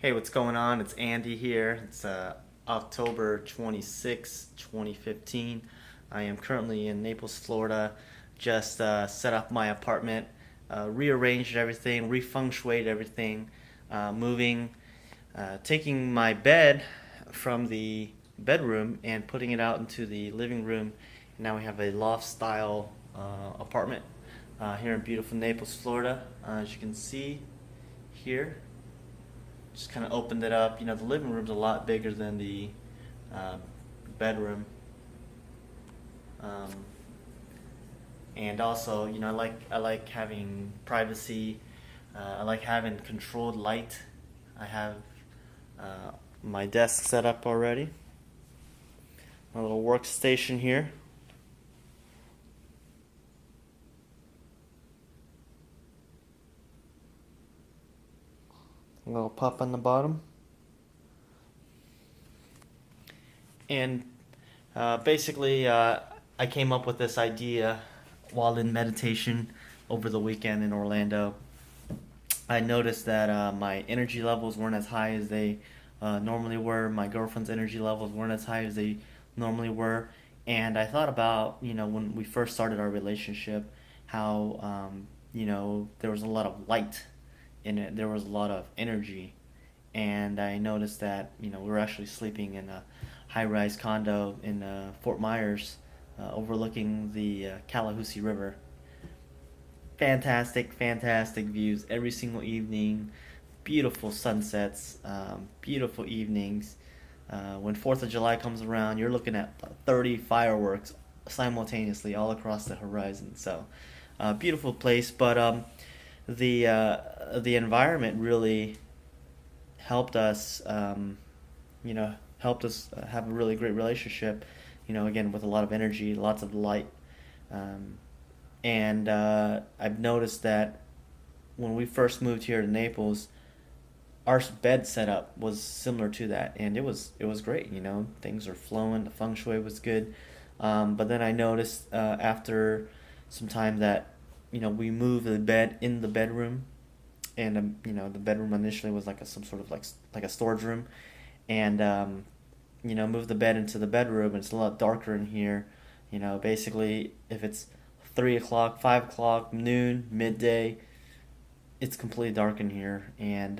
Hey, what's going on? It's Andy here. It's October 26, 2015. I am currently in Naples, Florida. Just set up my apartment, rearranged everything, refunctuated everything, moving, taking my bed from the bedroom and putting it out into the living room. Now we have a loft style apartment here in beautiful Naples, Florida. As you can see here, just kind of opened it up. You know, the living room's a lot bigger than the uh, bedroom, um, and also, you know, I like having privacy. I like having controlled light. I have uh, my desk set up already. My little workstation here. A little pup on the bottom, and basically, I came up with this idea while in meditation over the weekend in Orlando. I noticed that my energy levels weren't as high as they normally were. My girlfriend's energy levels weren't as high as they normally were. And I thought about, you know, when we first started our relationship, how, you know, there was a lot of light in it, there was a lot of energy. And I noticed that, you know, we were actually sleeping in a high rise condo in Fort Myers, overlooking the Calahoosie River. Fantastic, fantastic views every single evening. Beautiful sunsets, beautiful evenings. When 4th of July comes around, you're looking at 30 fireworks simultaneously all across the horizon. So, beautiful place, but the environment really helped us, helped us have a really great relationship. You know, again with a lot of energy, lots of light. Um, and I've noticed that when we first moved here to Naples, our bed setup was similar to that, and it was great. You know, things are flowing. The feng shui was good, but then I noticed after some time that we moved the bed in the bedroom, and the bedroom initially was like some sort of like a storage room, and moved the bed into the bedroom, and it's a lot darker in here. Basically, if it's 3 o'clock, 5 o'clock, noon, midday, it's completely dark in here. And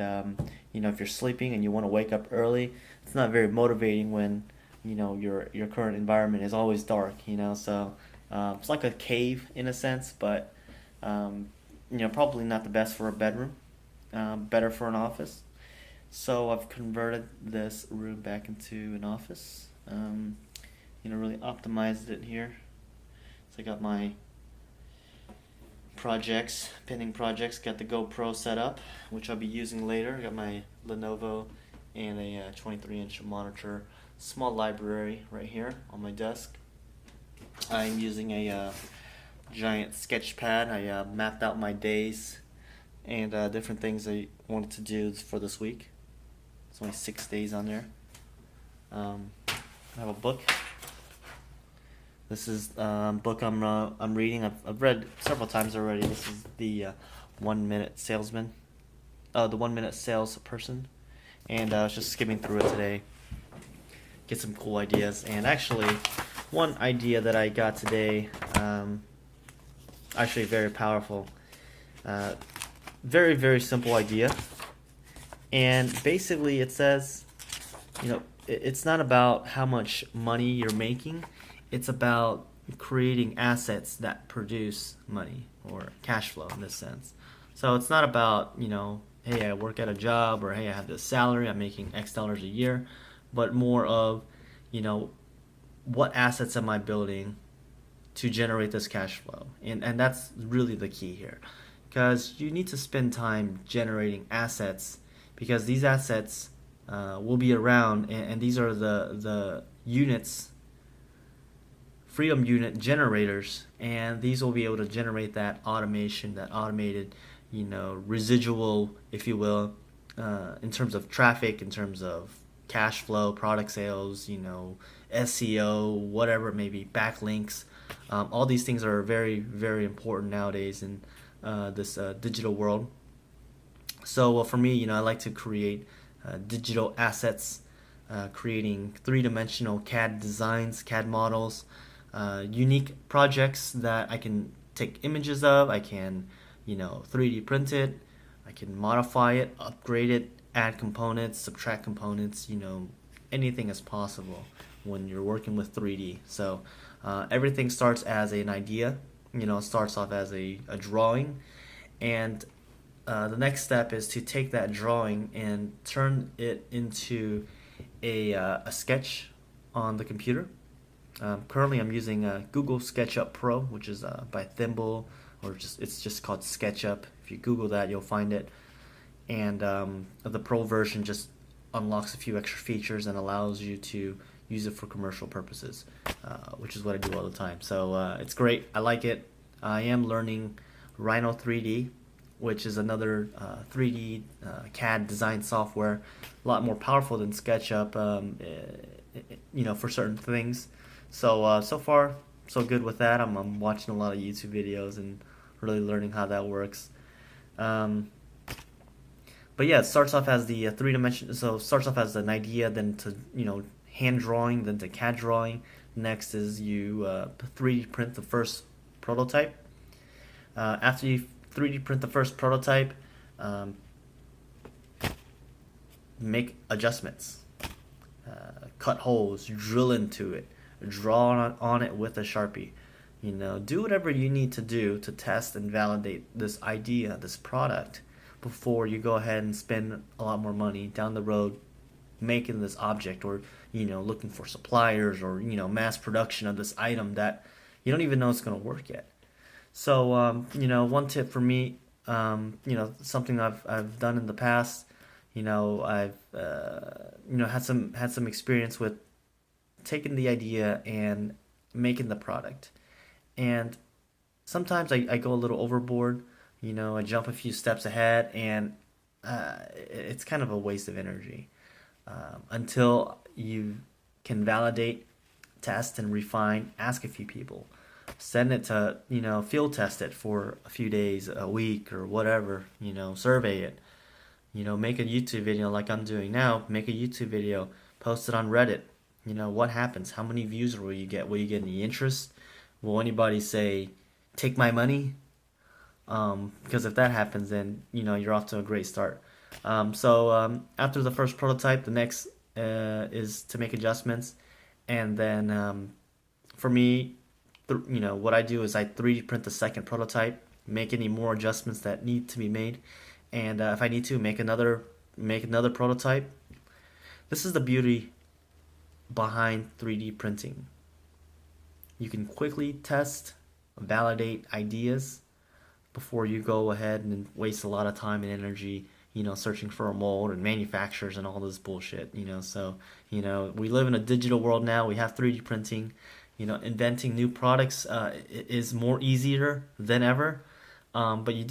if you're sleeping and you want to wake up early, it's not very motivating when your current environment is always dark. So it's like a cave in a sense, but probably not the best for a bedroom. Better for an office. So I've converted this room back into an office. Really optimized it here. So I got my pending projects. Got the GoPro set up, which I'll be using later. Got my Lenovo and a 23-inch monitor. Small library right here on my desk. I'm using a giant sketch pad. I mapped out my days and different things I wanted to do for this week. It's only 6 days on there. I have a book. This is a book I'm reading. I've read several times already. This is the 1 Minute Salesman, the 1 Minute Salesperson, and I was just skimming through it today, get some cool ideas. And actually, one idea that I got today, actually very powerful, very very simple idea, and basically it says, it's not about how much money you're making. It's about creating assets that produce money or cash flow in this sense. So it's not about, hey, I work at a job, or hey, I have this salary, I'm making X dollars a year, but more of, what assets am I building to generate this cash flow? And that's really the key here. Because you need to spend time generating assets, because these assets will be around, and these are the units, freedom unit generators, and these will be able to generate that automation, that automated, residual, if you will, in terms of traffic, in terms of cash flow, product sales, SEO, whatever it may be, backlinks. All these things are very, very important nowadays in this digital world. So for me, I like to create digital assets, creating three-dimensional CAD designs, CAD models, unique projects that I can take images of. I can, 3D print it. I can modify it, upgrade it, add components, subtract components. Anything is possible when you're working with 3D. So everything starts as an idea. It starts off as a drawing, and the next step is to take that drawing and turn it into a sketch on the computer. Currently, I'm using Google SketchUp Pro, which is by Thimble, or it's just called SketchUp. If you Google that, you'll find it. And the Pro version just unlocks a few extra features and allows you to use it for commercial purposes, which is what I do all the time. So it's great. I like it. I am learning Rhino 3D, which is another 3D CAD design software, a lot more powerful than SketchUp, for certain things. So so far, so good with that. I'm watching a lot of YouTube videos and really learning how that works. But yeah, it starts off as the three dimension. So it starts off as an idea, then to hand drawing, then to CAD drawing. Next is you 3D print the first prototype. After you 3D print the first prototype, make adjustments, cut holes, drill into it, draw on it with a Sharpie. Do whatever you need to do to test and validate this idea, this product, before you go ahead and spend a lot more money down the road making this object, or looking for suppliers, or mass production of this item that you don't even know it's going to work yet. So one tip for me, something I've done in the past, I've had some experience with taking the idea and making the product. And sometimes I go a little overboard. I jump a few steps ahead, and it's kind of a waste of energy until you can validate, test, and refine. Ask a few people, send it to field test it for a few days, a week, or whatever. Survey it. Make a YouTube video like I'm doing now. Make a YouTube video, post it on Reddit. What happens? How many views will you get? Will you get any interest? Will anybody say, "Take my money"? Because if that happens, then you're off to a great start. So after the first prototype, the next is to make adjustments, and then for me, what I do is I 3D print the second prototype, make any more adjustments that need to be made, and if I need to, make another prototype. This is the beauty behind 3D printing. You can quickly test, validate ideas before you go ahead and waste a lot of time and energy, searching for a mold and manufacturers and all this bullshit, So, we live in a digital world now. We have 3D printing. Inventing new products is more easier than ever. But you